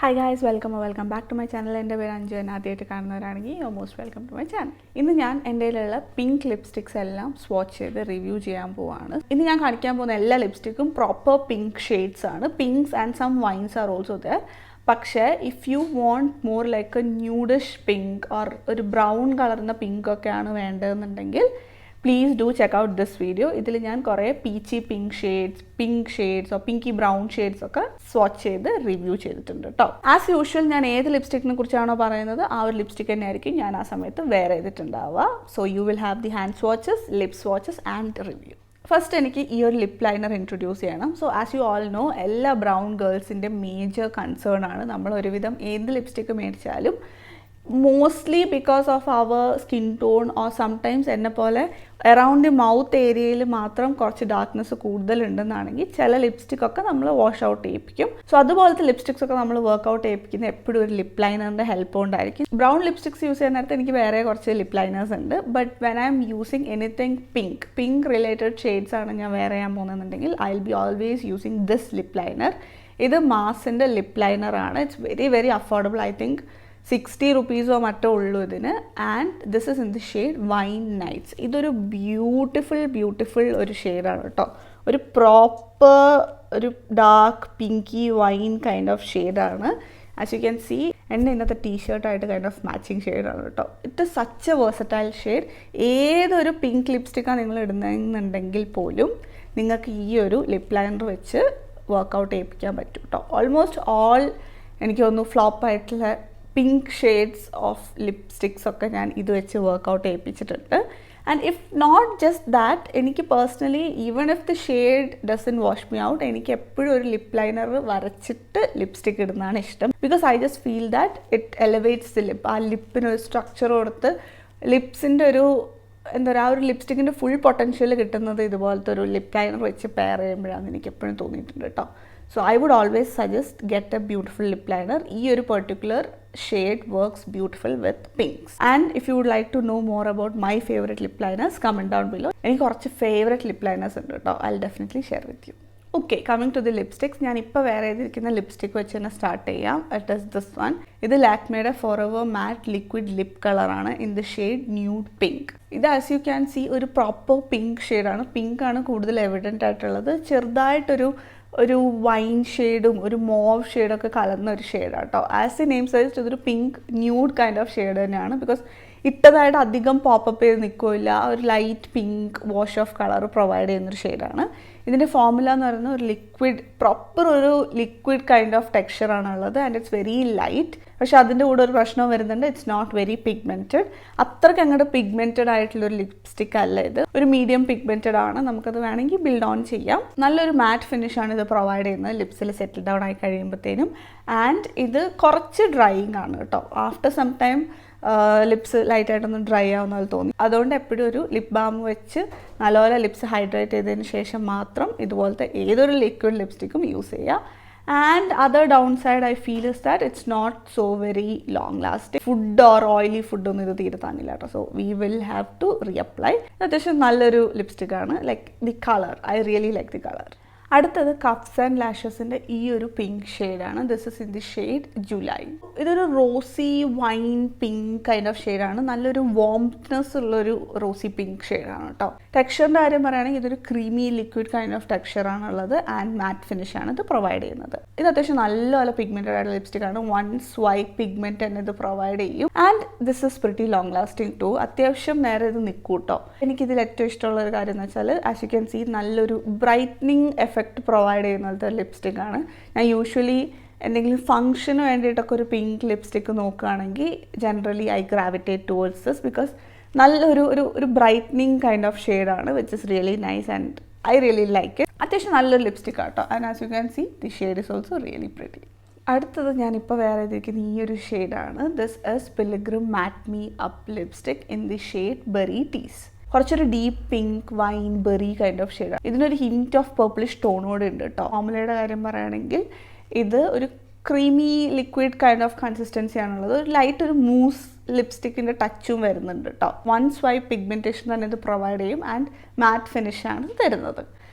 Hi guys, welcome back to my channel. എൻ്റെ പേര് അഞ്ജു. എന്നെ ആദ്യമായിട്ട് കാണുന്നവരാണെങ്കിൽ you most welcome to my channel. ഇന്ന് ഞാൻ എൻ്റെ കയ്യിലുള്ള പിങ്ക് ലിപ്സ്റ്റിക്സ് എല്ലാം സ്വാച്ച് ചെയ്ത് റിവ്യൂ ചെയ്യാൻ പോവാണ്. ഇന്ന് ഞാൻ കാണിക്കാൻ പോകുന്ന എല്ലാ ലിപ്സ്റ്റിക്കും പ്രോപ്പർ പിങ്ക് ഷെയ്ഡ്സ് ആണ്. Pinks and some wines are also there. പക്ഷേ if you want more like a nudish pink or ഒരു ബ്രൗൺ കളർന്ന പിങ്ക് ഒക്കെയാണ് വേണ്ടതെന്നുണ്ടെങ്കിൽ please do check out this video. ഇതിൽ ഞാൻ കുറേ Peechi pink shades or Pinky brown shades ഒക്കെ സ്വാച്ച് ചെയ്ത് റിവ്യൂ ചെയ്തിട്ടുണ്ട് കേട്ടോ. ആസ് യൂഷ്വൽ ഞാൻ ഏത് ലിപ്സ്റ്റിക്കിനെ കുറിച്ചാണോ പറയുന്നത് ആ ഒരു ലിപ്സ്റ്റിക് തന്നെ ആയിരിക്കും ഞാൻ ആ സമയത്ത് വെയർ ചെയ്തിട്ടുണ്ടാവുക. So you will have the hand swatches, lip swatches and review. First എനിക്ക് ഈ ഒരു ലിപ് ലൈനർ ഇൻട്രൊഡ്യൂസ് ചെയ്യണം. So as you all know, എല്ലാ ബ്രൗൺ ഗേൾസിൻ്റെ മേജർ കൺസേൺ ആണ് നമ്മൾ ഒരുവിധം ഏത് ലിപ്സ്റ്റിക്ക് മേടിച്ചാലും mostly because of our skin tone or sometimes എന്നെ പോലെ അറൗണ്ട് ദി മൗത്ത് ഏരിയയിൽ മാത്രം കുറച്ച് ഡാർക്ക്നെസ് കൂടുതലുണ്ടെന്നാണെങ്കിൽ ചില ലിപ്സ്റ്റിക്കൊക്കെ നമ്മൾ വാഷ് ഔട്ട് ചെയ്യിപ്പിക്കും. സോ അതുപോലത്തെ ലിപ്സ്റ്റിക്സ് ഒക്കെ നമ്മൾ വർക്ക്ഔട്ട് ചെയ്യിപ്പിക്കുന്നത് എപ്പോഴും ഒരു ലിപ് ലൈനറിൻ്റെ ഹെൽപ്പ് കൊണ്ടായിരിക്കും. ബ്രൗൺ ലിപ്സ്റ്റിക്സ് യൂസ് ചെയ്യുന്ന നേരത്തെ എനിക്ക് വേറെ കുറച്ച് ലിപ് ലൈനേഴ്സ് ഉണ്ട്. But when I am using anything pink related shades ആണ് ഞാൻ വെയർ ചെയ്യാൻ പോകുന്നതെന്നുണ്ടെങ്കിൽ I will be always using this lip liner. ഇത് മാസിൻ്റെ ലിപ് ലൈനറാണ്. It's very affordable. I think 60 rupees മറ്റോ ഉള്ളൂ ഇതിന്. And this is in the shade wine nights. ഇതൊരു ബ്യൂട്ടിഫുൾ ഒരു ഷെയ്ഡാണ് കേട്ടോ. ഒരു പ്രോപ്പർ ഒരു dark pinky wine kind of ഷെയ്ഡാണ്. ആസ് യു ക്യാൻ സീ എൻ്റെ ഇന്നത്തെ ടീഷർട്ടായിട്ട് കൈൻഡ് ഓഫ് മാച്ചിങ് ഷെയ്ഡാണ് കേട്ടോ. It is such a versatile shade. ഏതൊരു പിങ്ക് ലിപ്സ്റ്റിക്കാണ് നിങ്ങൾ ഇടുന്നതെന്നുണ്ടെങ്കിൽ പോലും നിങ്ങൾക്ക് ഈ ഒരു ലിപ് ലൈനർ വെച്ച് വർക്കൗട്ട് ചെയ്യിപ്പിക്കാൻ പറ്റും കേട്ടോ. ഓൾമോസ്റ്റ് ഓൾ എനിക്ക് തോന്നുന്നു ഫ്ലോപ്പായിട്ടുള്ള പിങ്ക് ഷെയ്ഡ്സ് ഓഫ് ലിപ്സ്റ്റിക്സ് ഒക്കെ ഞാൻ ഇത് വെച്ച് വർക്കൗട്ട് ചെയ്യിപ്പിച്ചിട്ടുണ്ട്. And if not just that, എനിക്ക് personally even if the shade doesn't wash me out, എനിക്ക് എപ്പോഴും ഒരു ലിപ് ലൈനർ വരച്ചിട്ട് ലിപ്സ്റ്റിക് ഇടുന്നതാണ് ഇഷ്ടം. Because I just feel that it elevates the lip. ആ ലിപ്പിനൊരു സ്ട്രക്ചർ കൊടുത്ത് ലിപ്സിൻ്റെ ഒരു എന്താ പറയുക, ആ ഒരു ലിപ്സ്റ്റിക്കിൻ്റെ ഫുൾ പൊട്ടൻഷ്യൽ കിട്ടുന്നത് ഇതുപോലത്തെ ഒരു ലിപ് ലൈനർ വെച്ച് പെയർ ചെയ്യുമ്പോഴാണെന്ന് എനിക്ക് എപ്പോഴും തോന്നിയിട്ടുണ്ട് കേട്ടോ. So I would always suggest get a beautiful lip liner. ഈ ഒരു particular shade works beautiful with pinks. And if you would like to know more about my favorite lip liners, comment down below. എനിക്ക് കുറച്ച് favourite lip liners ഉണ്ട് കേട്ടോ. I'll definitely share with you. Okay, coming to the lipsticks. ഞാൻ ഇപ്പോൾ വേറെ ചെയ്തിരിക്കുന്ന lipstick വെച്ച് തന്നെ സ്റ്റാർട്ട് ചെയ്യാം. It is this one. ഇത് ലാക്മേയുടെ ഫോറെവർ മാറ്റ് ലിക്വിഡ് ലിപ് കളറാണ് in the shade nude pink. ഇത് ആസ് യു ക്യാൻ സീ ഒരു പ്രോപ്പർ പിങ്ക് ഷെയ്ഡാണ്. പിങ്ക് ആണ് കൂടുതൽ എവിഡൻ്റ് ആയിട്ടുള്ളത്. ചെറുതായിട്ടൊരു വൈൻ ഷെയ്ഡും ഒരു മോവ് ഷെയ്ഡൊക്കെ കലർന്ന ഒരു ഷെയ്ഡാണ് കേട്ടോ. ആസ് എ നെയിം സജസ്റ്റ് ഇതൊരു pink nude kind of shade തന്നെയാണ്. ബിക്കോസ് ഇട്ടതായിട്ട് അധികം പോപ്പപ്പ് ചെയ്ത് നിൽക്കില്ല. ഒരു light pink wash of colour provide ചെയ്യുന്നൊരു ഷെയ്ഡാണ്. ഇതിൻ്റെ ഫോർമുല എന്ന് പറയുന്നത് ഒരു ലിക്വിഡ്, പ്രോപ്പർ ഒരു ലിക്വിഡ് കൈൻഡ് ഓഫ് ടെക്സ്ചറാണ് ഉള്ളത്. And it's very light. പക്ഷെ അതിൻ്റെ കൂടെ ഒരു പ്രശ്നം വരുന്നുണ്ട്, ഇറ്റ്സ് നോട്ട് വെരി പിഗ്മെൻറ്റഡ്. അത്രയ്ക്ക് അങ്ങോട്ട് പിഗ്മെൻറ്റഡ് ആയിട്ടുള്ളൊരു ലിപ്സ്റ്റിക് അല്ല ഇത്. ഒരു മീഡിയം പിഗ്മെൻറ്റഡ് ആണ്. നമുക്കത് വേണമെങ്കിൽ ബിൽഡ് ഓൺ ചെയ്യാം. നല്ലൊരു മാറ്റ് ഫിനിഷാണ് ഇത് പ്രൊവൈഡ് ചെയ്യുന്നത് ലിപ്സിൽ സെറ്റിൽ ഡൗൺ ആയി കഴിയുമ്പോഴത്തേനും. ആൻഡ് ഇത് കുറച്ച് ഡ്രൈയിങ് ആണ് കേട്ടോ. ആഫ്റ്റർ സം ടൈം ലിപ്സ് ലൈറ്റായിട്ടൊന്ന് ഡ്രൈ ആവുന്ന പോലെ തോന്നി. അതുകൊണ്ട് എപ്പോഴും ഒരു ലിപ് ബാം വെച്ച് നല്ലപോലെ ലിപ്സ് ഹൈഡ്രേറ്റ് ചെയ്തതിന് ശേഷം മാത്രം ഇതുപോലത്തെ ഏതൊരു ലിക്വിഡ് ലിപ്സ്റ്റിക്കും യൂസ് ചെയ്യുക. And other down side I feel is that it's not so very long lasting. Food or oily ഫുഡൊന്നും ഇത് തീരെ താന്നില്ല കേട്ടോ. So we will have to reapply. അത്യാവശ്യം നല്ലൊരു ലിപ്സ്റ്റിക്കാണ്. Like the colour, I really like the colour. അടുത്തത് cups and ലാഷസിൻ്റെ ഈ ഒരു പിങ്ക് ഷെയ്ഡാണ്. This is in the shade July. ഇതൊരു rosy wine pink kind of ഷെയ്ഡാണ്. നല്ലൊരു വാംനെസ് ഉള്ളൊരു റോസി പിങ്ക് ഷെയ്ഡാണ് കേട്ടോ. ടെക്സ്ചറിൻ്റെ കാര്യം പറയുകയാണെങ്കിൽ ഇതൊരു ക്രീമി ലിക്വിഡ് കൈൻഡ് ഓഫ് ടെക്സ്ചറാണുള്ളത്. ആൻഡ് മാറ്റ് ഫിനിഷാണ് ഇത് പ്രൊവൈഡ് ചെയ്യുന്നത്. ഇത് അത്യാവശ്യം നല്ലപോലെ പിഗ്മെൻറ്റഡ് ആയിട്ടുള്ള ലിപ്സ്റ്റിക്കാണ്. വൺ സ്വൈപ്പ് പിഗ്മെൻറ്റ് തന്നെ ഇത് പ്രൊവൈഡ് ചെയ്യും. And this is pretty long lasting too. അത്യാവശ്യം നേരെ ഇത് നിൽക്കും കേട്ടോ. എനിക്കിതിൽ ഏറ്റവും ഇഷ്ടമുള്ള ഒരു കാര്യം എന്ന് വെച്ചാൽ ആസ് യു ക്യാൻ സീ നല്ലൊരു ബ്രൈറ്റനിങ് എഫക്റ്റ് പ്രൊവൈഡ് ചെയ്യുന്നത് ലിപ്സ്റ്റിക്കാണ്. ഞാൻ യൂഷ്വലി എന്തെങ്കിലും ഫംഗ്ഷന് വേണ്ടിയിട്ടൊക്കെ ഒരു പിങ്ക് ലിപ്സ്റ്റിക്ക് നോക്കുകയാണെങ്കിൽ generally I gravitate towards this. Because നല്ലൊരു ഒരു ബ്രൈറ്റനിങ് കൈൻഡ് ഓഫ് ഷെയ്ഡാണ് which is really nice and I really like it. അത്യാവശ്യം നല്ലൊരു ലിപ്സ്റ്റിക്ക് ആട്ടോ. And as you can see the shade is also really pretty. അടുത്തത് ഞാനിപ്പോൾ വേറെ ചെയ്തിരിക്കുന്ന ഈ ഒരു ഷെയ്ഡാണ്. This is Pilgrim mat me up lipstick in the shade berry tease. കുറച്ചൊരു deep pink wine berry kind of ഷെയ്ഡാണ്. ഇതിനൊരു ഹിൻറ്റ് ഓഫ് പർപ്പിളിഷ് ടോണോട് ഉണ്ട് കേട്ടോ. ഫോർമുലയുടെ കാര്യം പറയുകയാണെങ്കിൽ ഇത് ഒരു creamy liquid kind of consistency ആണുള്ളത്. ഒരു ലൈറ്റ് ഒരു മൂസ് ലിപ്സ്റ്റിക്കിൻ്റെ ടച്ചും വരുന്നുണ്ട് കേട്ടോ. വൺ സ്വൈപ്പ് പിഗ്മെൻറ്റേഷൻ തന്നെ ഇത് പ്രൊവൈഡ് ചെയ്യും. ആൻഡ് മാറ്റ് ഫിനിഷാണ് തരുന്നത്.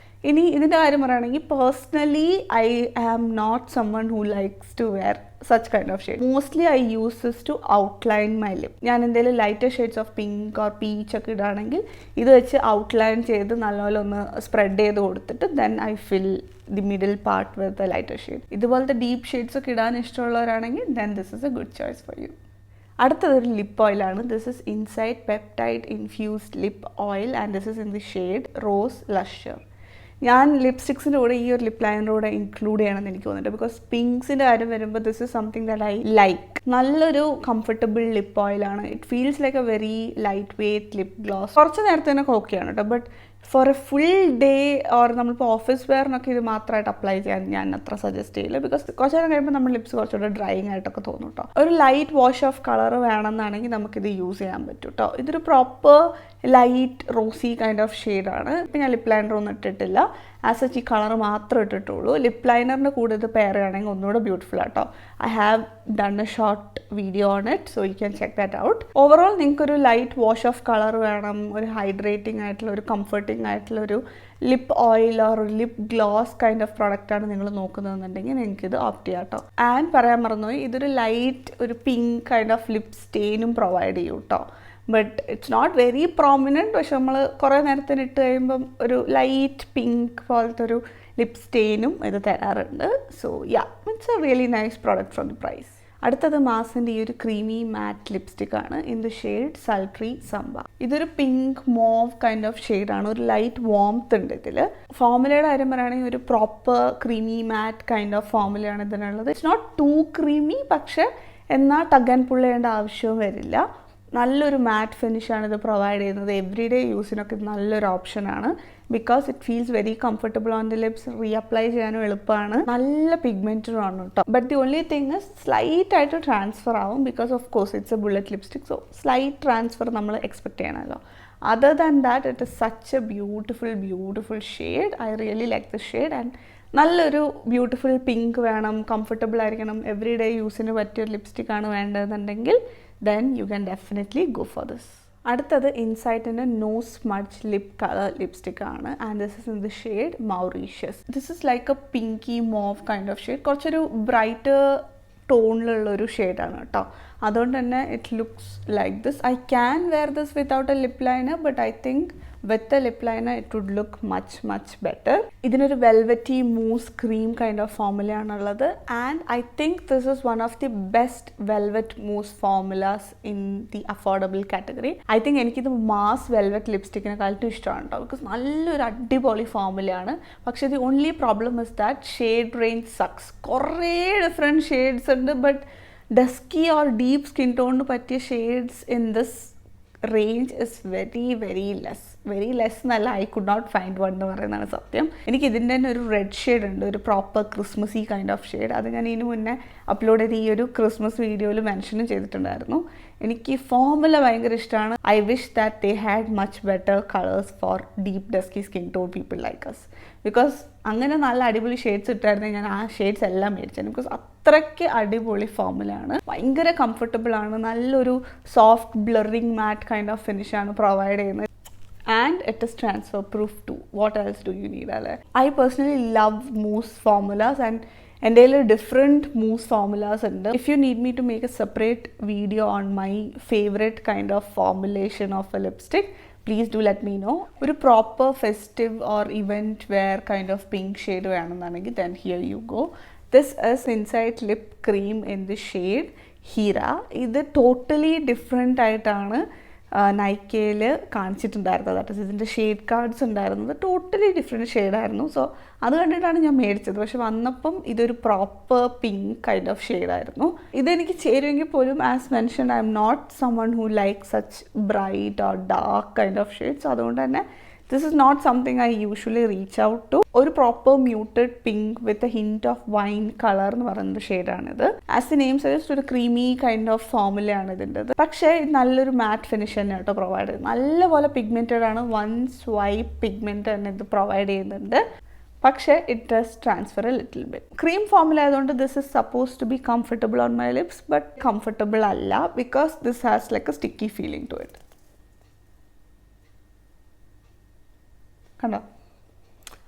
ഇനി ഇതിൻ്റെ കാര്യം പറയുകയാണെങ്കിൽ personally I am not someone who likes to wear such kind of shade. Mostly I use this to outline my lip. ഞാൻ എന്തെങ്കിലും lighter shades of pink or peach ഒക്കെ ഇടുകയാണെങ്കിൽ ഇത് വെച്ച് ഔട്ട്ലൈൻ ചെയ്ത് നല്ലപോലെ ഒന്ന് സ്പ്രെഡ് ചെയ്ത് കൊടുത്തിട്ട് then I fill the middle part with a lighter shade. ഇതുപോലത്തെ ഡീപ്പ് ഷെയ്ഡ്സ് ഒക്കെ ഇടാൻ ഇഷ്ടമുള്ളവരാണെങ്കിൽ then this is a good choice for you. അടുത്തതൊരു ലിപ്പ് ഓയിലാണ്. This is Insight peptide infused lip oil and this is in the shade rose lusher. ഞാൻ ലിപ്സ്റ്റിക്സിൻ്റെ കൂടെ ഈ ഒരു ലിപ്പ് ലൈനറിൻ്റെ കൂടെ ഇൻക്ലൂഡ് ചെയ്യണമെന്ന് എനിക്ക് തോന്നുന്നുണ്ട്. ബിക്കോസ് പിങ്ക്സിൻ്റെ കാര്യം വരുമ്പോൾ this is something that I like. നല്ലൊരു കംഫർട്ടബിൾ ലിപ്പ് ഓയിലാണ്. It feels like a very light weight lip gloss. കുറച്ച് നേരത്തേനൊക്കെ ഓക്കെയാണ് കേട്ടോ. But for a full day or നമ്മളിപ്പോൾ ഓഫീസ് വെയറിനൊക്കെ ഇത് മാത്രമായിട്ട് അപ്ലൈ ചെയ്യാൻ ഞാൻ അത്ര സജസ്റ്റ് ചെയ്യില്ല. ബിക്കോസ് കുറച്ച് നേരം കഴിയുമ്പോൾ നമ്മുടെ ലിപ്സ് കുറച്ചുകൂടെ ഡ്രൈയിങ് ആയിട്ടൊക്കെ തോന്നും കേട്ടോ. ഒരു ലൈറ്റ് വാഷ് ഓഫ് കളർ വേണമെന്നാണെങ്കിൽ നമുക്കിത് യൂസ് ചെയ്യാൻ പറ്റും കേട്ടോ. ഇതൊരു proper light rosy kind of ഷെയ്ഡാണ്. ഇപ്പം ഞാൻ ലിപ്പ് ലൈനർ ഒന്നും ഇട്ടിട്ടില്ല. ആസ് സച്ച് ഈ കളർ മാത്രമേ ഇട്ടിട്ടുള്ളൂ. ലിപ്പ് ലൈനറിൻ്റെ കൂടെ ഇത് പെയർ ചെയ്യുകയാണെങ്കിൽ ഒന്നുകൂടെ ബ്യൂട്ടിഫുൾ ആട്ടോ. I have done A short video on it, so you can check that out. Overall നിങ്ങൾക്കൊരു ലൈറ്റ് വാഷ് ഓഫ് കളർ വേണം, ഒരു ഹൈഡ്രേറ്റിംഗ് ആയിട്ടുള്ള ഒരു കംഫർട്ടിംഗ് ആയിട്ടുള്ള ഒരു ലിപ്പ് ഓയിൽ ഓർ ഒരു ലിപ്പ് ഗ്ലോസ് കൈൻഡ് ഓഫ് പ്രോഡക്റ്റാണ് നിങ്ങൾ നോക്കുന്നതെന്നുണ്ടെങ്കിൽ നിങ്ങൾക്കിത് ഓപ്റ്റ് ചെയ്യാം കേട്ടോ. ആൻഡ് പറയാൻ മറന്നുപോയി, ഇതൊരു ലൈറ്റ് ഒരു പിങ്ക് കൈൻഡ് ഓഫ് ലിപ്പ് സ്റ്റെയിനും പ്രൊവൈഡ് ചെയ്യും കേട്ടോ. But it's not very prominent. പക്ഷെ നമ്മൾ കുറേ നേരത്തിന് ഇട്ട് കഴിയുമ്പം ഒരു ലൈറ്റ് പിങ്ക് പോലത്തെ ഒരു ലിപ്പ് സ്റ്റെയിനും ഇത് തരാറുണ്ട്. So yeah, it's a really nice product from the price. അടുത്തത് മാസിൻ്റെ ഈ ഒരു ക്രീമി മാറ്റ് ലിപ്സ്റ്റിക് ആണ് in the shade sultry samba. ഇതൊരു പിങ്ക് മോവ് കൈൻഡ് ഓഫ് ഷെയ്ഡാണ്. ഒരു ലൈറ്റ് വാംത്ത് ഉണ്ട് ഇതിൽ. ഫോമുലയുടെ കാര്യം പറയുകയാണെങ്കിൽ ഒരു proper creamy matte kind of ഫോമുലയാണ് ഇതിനുള്ളത്. ഇറ്റ്സ് നോട്ട് ടു ക്രീമി, പക്ഷെ എന്നാൽ ടഗ് ആൻഡ് പുൾ ചെയ്യേണ്ട ആവശ്യവും വരില്ല. നല്ലൊരു മാറ്റ് ഫിനിഷാണ് ഇത് പ്രൊവൈഡ് ചെയ്യുന്നത്. എവറി ഡേ യൂസിനൊക്കെ ഇത് നല്ലൊരു ഓപ്ഷനാണ്. Because it feels very comfortable on the lips. Reapply ചെയ്യാനും എളുപ്പമാണ്. നല്ല പിഗ്മെൻറ്റും ആണ് കേട്ടോ. But the only thing is slight ആയിട്ട് ട്രാൻസ്ഫർ ആവും. Because of course it's a bullet lipstick. So slight transfer നമ്മൾ എക്സ്പെക്ട് ചെയ്യണമല്ലോ. Other than that it is such a beautiful shade. I really like the shade. And നല്ലൊരു beautiful pink വേണം, comfortable ആയിരിക്കണം, every day യൂസിന് പറ്റിയൊരു lipstick ആണ് വേണ്ടതെന്നുണ്ടെങ്കിൽ then you can definitely go for this. അടുത്തത് ഇൻസൈറ്റിൻ്റെ no smudge lip colour lipstick ആണ്. And this is in the shade Mauritius. This is like a pinky mauve kind of shade. കുറച്ചൊരു bright ടോണിലുള്ളൊരു ഷെയ്ഡാണ് കേട്ടോ. അതുകൊണ്ട് തന്നെ it looks like this. I can wear this without a lip liner, but I think with a lip liner it would look much better. ഇതിനൊരു velvety mousse cream kind of ഫോമുലയാണുള്ളത്. And I think this is one of the best velvet mousse formulas in the affordable category. I think എനിക്കിത് Mars velvet ലിപ്സ്റ്റിക്കിനെക്കാളും ഇഷ്ടമാണ് കേട്ടോ. Because നല്ലൊരു അടിപൊളി ഫോമുലയാണ്. പക്ഷേ the only problem is that shade range sucks. കുറേ ഡിഫറെൻറ്റ് ഷെയ്ഡ്സ് ഉണ്ട്. But dusky or deep skin ടോണിന് പറ്റിയ shades in this range is very less എന്നല്ല, I could not find one എന്ന് പറയുന്നതാണ് സത്യം. എനിക്ക് ഇതിൻ്റെ തന്നെ ഒരു റെഡ് ഷെയ്ഡ് ഉണ്ട്, ഒരു പ്രോപ്പർ ക്രിസ്മസി കൈൻഡ് ഓഫ് ഷെയ്ഡ്. അത് ഞാൻ ഇതിന് മുന്നേ അപ്ലോഡ് ചെയ്ത് ഈ ഒരു ക്രിസ്മസ് വീഡിയോയിൽ മെൻഷനും ചെയ്തിട്ടുണ്ടായിരുന്നു. എനിക്ക് ഫോമുല ഭയങ്കര ഇഷ്ടമാണ്. I wish that they had much better colours for deep dusky skin tone people like us. Because അങ്ങനെ നല്ല അടിപൊളി ഷെയ്ഡ്സ് ഇട്ടായിരുന്നെങ്കിൽ ഞാൻ ആ ഷെയ്ഡ്സ് എല്ലാം മേടിച്ചത്. ബിക്കോസ് അത്രയ്ക്ക് അടിപൊളി ഫോമുലയാണ്. ഭയങ്കര കംഫർട്ടബിൾ ആണ്. നല്ലൊരു soft blurring matte kind of ഫിനിഷാണ് പ്രൊവൈഡ് ചെയ്യുന്നത്. And it is transfer proof too. What else do you need? I personally love mousse formulas and there are different mousse formulas under. If you need me to make a separate video on my favorite kind of formulation of a lipstick, please do let me know. ഒരു proper festive or event wear kind of pink shade വേണമെന്നാണെങ്കിൽ then here you go. This is Insight Lip Cream in the shade Hira. ഇത് totally different ആയിട്ടാണ് നൈക്കയിൽ കാണിച്ചിട്ടുണ്ടായിരുന്നത്. That is ഇതിൻ്റെ shade cards ഉണ്ടായിരുന്നത് totally different ഷെയ്ഡായിരുന്നു. So അത് കണ്ടിട്ടാണ് ഞാൻ മേടിച്ചത്. പക്ഷെ വന്നപ്പം ഇതൊരു പ്രോപ്പർ പിങ്ക് കൈൻഡ് ഓഫ് ഷെയ്ഡായിരുന്നു. ഇതെനിക്ക് ചേരുമെങ്കിൽ പോലും as mention I am not someone who like such bright or dark kind of shades. അതുകൊണ്ട് തന്നെ this is not something I usually reach out to. ഒരു proper muted pink with a hint of wine colour എന്ന് പറയുന്ന ഷെയ്ഡാണിത്. As the name suggest ഒരു creamy kind of ഫോമുലയാണ് ഇതിൻ്റെത്. പക്ഷേ ഇത് നല്ലൊരു മാറ്റ് finish തന്നെ കേട്ടോ പ്രൊവൈഡ് ചെയ്യുന്നത്. നല്ലപോലെ പിഗ്മെൻറ്റഡ് ആണ്. വൺ സ്വൈപ്പ് പിഗ്മെൻറ്റ് തന്നെ ഇത് പ്രൊവൈഡ് ചെയ്യുന്നുണ്ട്. പക്ഷേ it does transfer a little bit. Cream formula ആയതുകൊണ്ട് this is suppose to be comfortable on my lips, but comfortable അല്ല. Because this has like a sticky feeling to it. കണ്ടോ,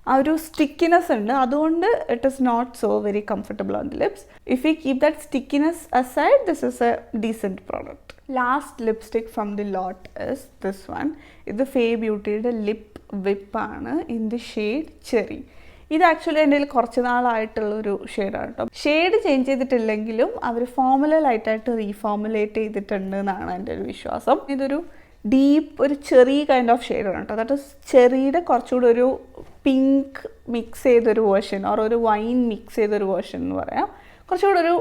ആ ഒരു stickiness ഉണ്ട്, അതുകൊണ്ട് it is not so very comfortable on the lips. If you keep that stickiness aside, this is a decent product. Last lipstick from the lot is this one. ഇത് ഫേ ബ്യൂട്ടിയുടെ lip വിപ്പാണ് in the shade cherry. ഇത് actually എൻ്റെ കയ്യിൽ കുറച്ച് നാളായിട്ടുള്ളൊരു ഷെയ്ഡാണ് കേട്ടോ. ഷെയ്ഡ് ചേഞ്ച് ചെയ്തിട്ടില്ലെങ്കിലും അവർ ഫോമുല ലൈറ്റായിട്ട് റീഫോമുലേറ്റ് ചെയ്തിട്ടുണ്ട് എന്നാണ് എൻ്റെ ഒരു വിശ്വാസം. ഇതൊരു ഡീപ്പ് ഒരു ചെറി കൈൻഡ് ഓഫ് ഷെയ്ഡാണ് കേട്ടോ. ദാറ്റ് ഇസ് ചെറിയുടെ കുറച്ചുകൂടി ഒരു പിങ്ക് മിക്സ് ചെയ്തൊരു വേർഷൻ ഓർ ഒരു വൈൻ മിക്സ് ചെയ്തൊരു വേർഷൻ എന്ന് പറയാം. കുറച്ചുകൂടെ ഒരു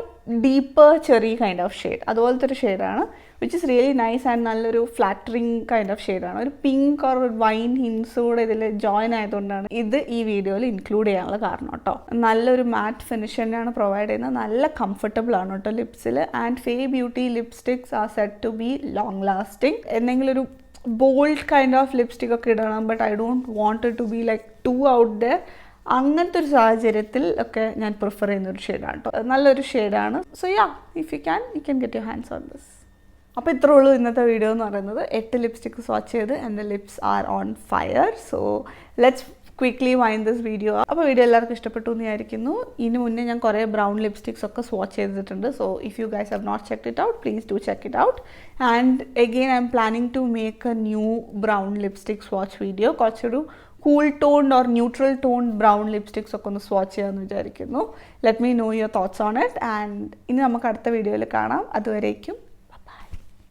deeper cherry kind of shade, അതുപോലത്തെ ഒരു ഷെയ്ഡാണ്, which is really nice and നല്ലൊരു ഫ്ലാറ്ററിങ് കൈൻഡ് ഓഫ് ഷെയ്ഡാണ്. ഒരു പിങ്ക് ഓർ ഒരു വൈൻ ഹിൻസ് കൂടെ ഇതിൽ ജോയിൻ ആയതുകൊണ്ടാണ് ഇത് ഈ വീഡിയോയിൽ ഇൻക്ലൂഡ് ചെയ്യാനുള്ള കാരണം കേട്ടോ. നല്ലൊരു മാറ്റ് ഫിനിഷ് തന്നെയാണ് പ്രൊവൈഡ് ചെയ്യുന്നത്, നല്ല കംഫർട്ടബിൾ ആണ് കേട്ടോ ലിപ്സിൽ. And Fae beauty lipsticks are set to be long lasting. എന്തെങ്കിലും ഒരു ബോൾഡ് കൈൻഡ് ഓഫ് ലിപ്സ്റ്റിക് ഒക്കെ ഇടണം, but I don't want it to be like too out there. അങ്ങനത്തെ ഒരു സാഹചര്യത്തിൽ ഒക്കെ ഞാൻ പ്രിഫർ ചെയ്യുന്നൊരു ഷെയ്ഡാണ് കേട്ടോ. നല്ലൊരു ഷെയ്ഡാണ്. So yeah, if you can get your hands on this. അപ്പോൾ ഇത്രേ ഉള്ളൂ ഇന്നത്തെ വീഡിയോ എന്ന് പറയുന്നത്. 8 ലിപ്സ്റ്റിക്സ് വാച്ച് ചെയ്ത് എൻ്റെ lips are on fire. So let's quickly wind this video. അപ്പോൾ വീഡിയോ എല്ലാവർക്കും ഇഷ്ടപ്പെട്ടു എന്ന് വിചാരിക്കുന്നു. ഇതിന് മുന്നേ ഞാൻ കുറേ ബ്രൗൺ ലിപ്സ്റ്റിക്സ് ഒക്കെ സ്വാച്ച് ചെയ്തിട്ടുണ്ട്. So if you guys have not checked it out, please do check it out. And again I am planning to make a new brown lipstick swatch video. കുറച്ചൊരു cool toned or neutral toned brown lipsticks ഒക്കെ ഒന്ന് swatch ചെയ്യാമെന്ന് വിചാരിക്കുന്നു. Let me no your thoughts on it. And ഇനി നമുക്ക് അടുത്ത വീഡിയോയിൽ കാണാം. അതുവരേക്കും